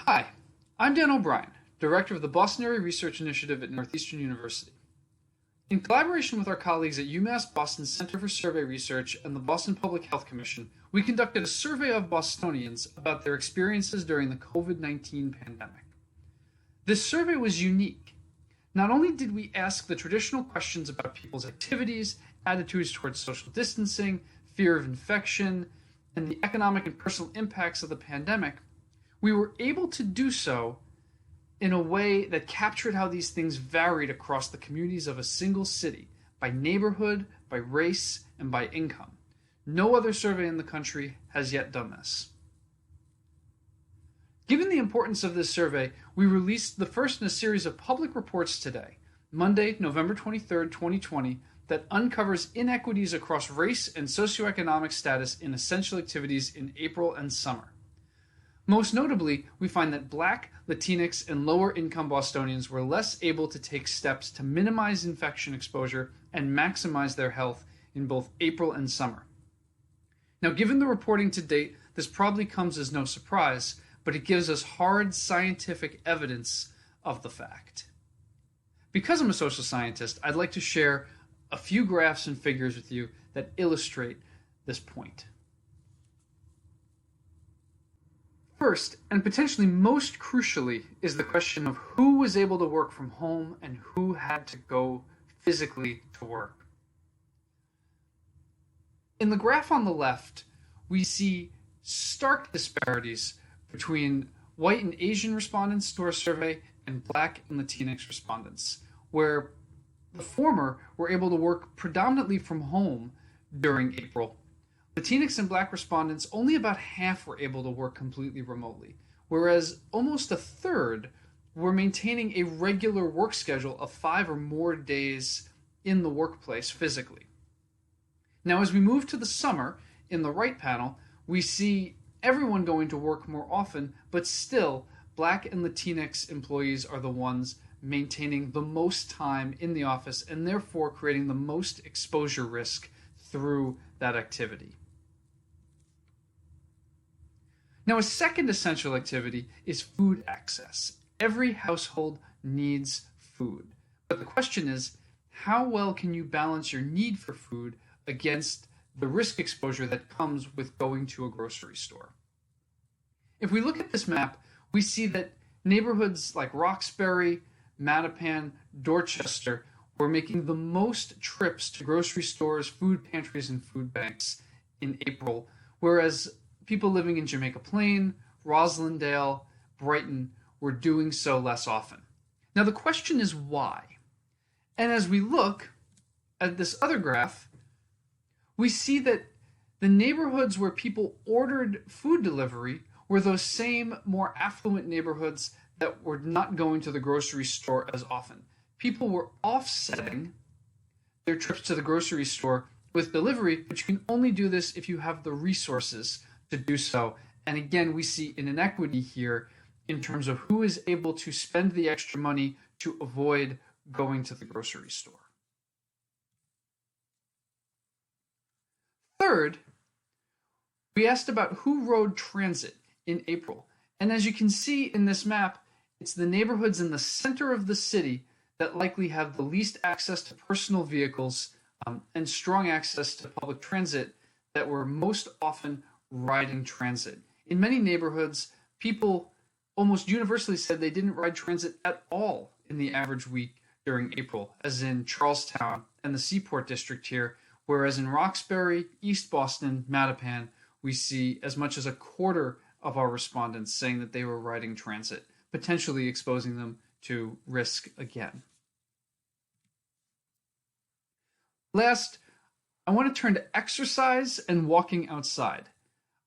Hi, I'm Dan O'Brien, Director of the Boston Area Research Initiative at Northeastern University. In collaboration with our colleagues at UMass Boston Center for Survey Research and the Boston Public Health Commission, we conducted a survey of Bostonians about their experiences during the COVID-19 pandemic. This survey was unique. Not only did we ask the traditional questions about people's activities, attitudes towards social distancing, fear of infection, and the economic and personal impacts of the pandemic, we were able to do so in a way that captured how these things varied across the communities of a single city, by neighborhood, by race, and by income. No other survey in the country has yet done this. Given the importance of this survey, we released the first in a series of public reports today, Monday, November 23rd, 2020, that uncovers inequities across race and socioeconomic status in essential activities in April and summer. Most notably, we find that Black, Latinx, and lower-income Bostonians were less able to take steps to minimize infection exposure and maximize their health in both April and summer. Now, given the reporting to date, this probably comes as no surprise, but it gives us hard scientific evidence of the fact. Because I'm a social scientist, I'd like to share a few graphs and figures with you that illustrate this point. First, and potentially most crucially, is the question of who was able to work from home and who had to go physically to work. In the graph on the left, we see stark disparities between white and Asian respondents to our survey and Black and Latinx respondents, where the former were able to work predominantly from home during April. Latinx and Black respondents, only about half were able to work completely remotely, whereas almost a third were maintaining a regular work schedule of 5 or more days in the workplace physically. Now, as we move to the summer, in the right panel, we see everyone going to work more often, but still, Black and Latinx employees are the ones maintaining the most time in the office and therefore creating the most exposure risk through that activity. Now, a second essential activity is food access. Every household needs food. But the question is, how well can you balance your need for food against the risk exposure that comes with going to a grocery store? If we look at this map, we see that neighborhoods like Roxbury, Mattapan, Dorchester were making the most trips to grocery stores, food pantries, and food banks in April, whereas people living in Jamaica Plain, Roslindale, Brighton were doing so less often. Now the question is why? And as we look at this other graph, we see that the neighborhoods where people ordered food delivery were those same more affluent neighborhoods that were not going to the grocery store as often. People were offsetting their trips to the grocery store with delivery, but you can only do this if you have the resources to do so. And again, we see an inequity here in terms of who is able to spend the extra money to avoid going to the grocery store. Third, we asked about who rode transit in April. And as you can see in this map, it's the neighborhoods in the center of the city that likely have the least access to personal vehicles and strong access to public transit that were most often riding transit. In many neighborhoods, people almost universally said they didn't ride transit at all in the average week during April, as in Charlestown and the Seaport District here, whereas in Roxbury, East Boston, Mattapan, we see as much as a quarter of our respondents saying that they were riding transit, potentially exposing them to risk again. Last, I want to turn to exercise and walking outside.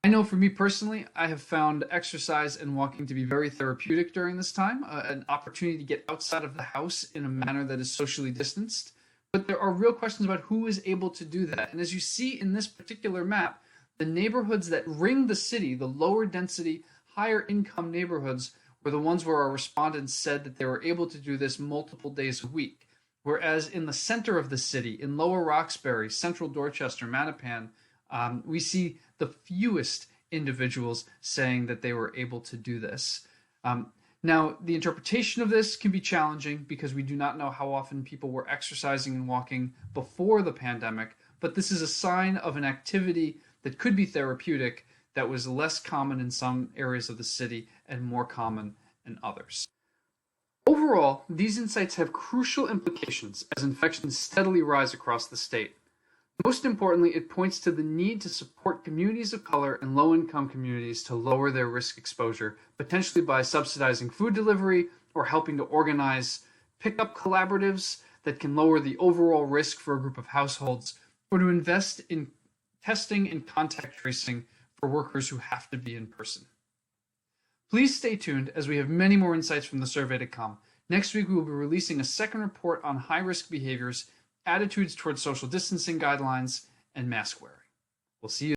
I know for me personally, I have found exercise and walking to be very therapeutic during this time, an opportunity to get outside of the house in a manner that is socially distanced. But there are real questions about who is able to do that. And as you see in this particular map, the neighborhoods that ring the city, the lower density, higher income neighborhoods, were the ones where our respondents said that they were able to do this multiple days a week. Whereas in the center of the city, in Lower Roxbury, Central Dorchester, Mattapan, we see the fewest individuals saying that they were able to do this. Now, the interpretation of this can be challenging because we do not know how often people were exercising and walking before the pandemic, but this is a sign of an activity that could be therapeutic that was less common in some areas of the city and more common in others. Overall, these insights have crucial implications as infections steadily rise across the state. Most importantly, it points to the need to support communities of color and low-income communities to lower their risk exposure, potentially by subsidizing food delivery or helping to organize pickup collaboratives that can lower the overall risk for a group of households, or to invest in testing and contact tracing for workers who have to be in person. Please stay tuned as we have many more insights from the survey to come. Next week, we will be releasing a second report on high-risk behaviors, attitudes towards social distancing guidelines, and mask wearing. We'll see you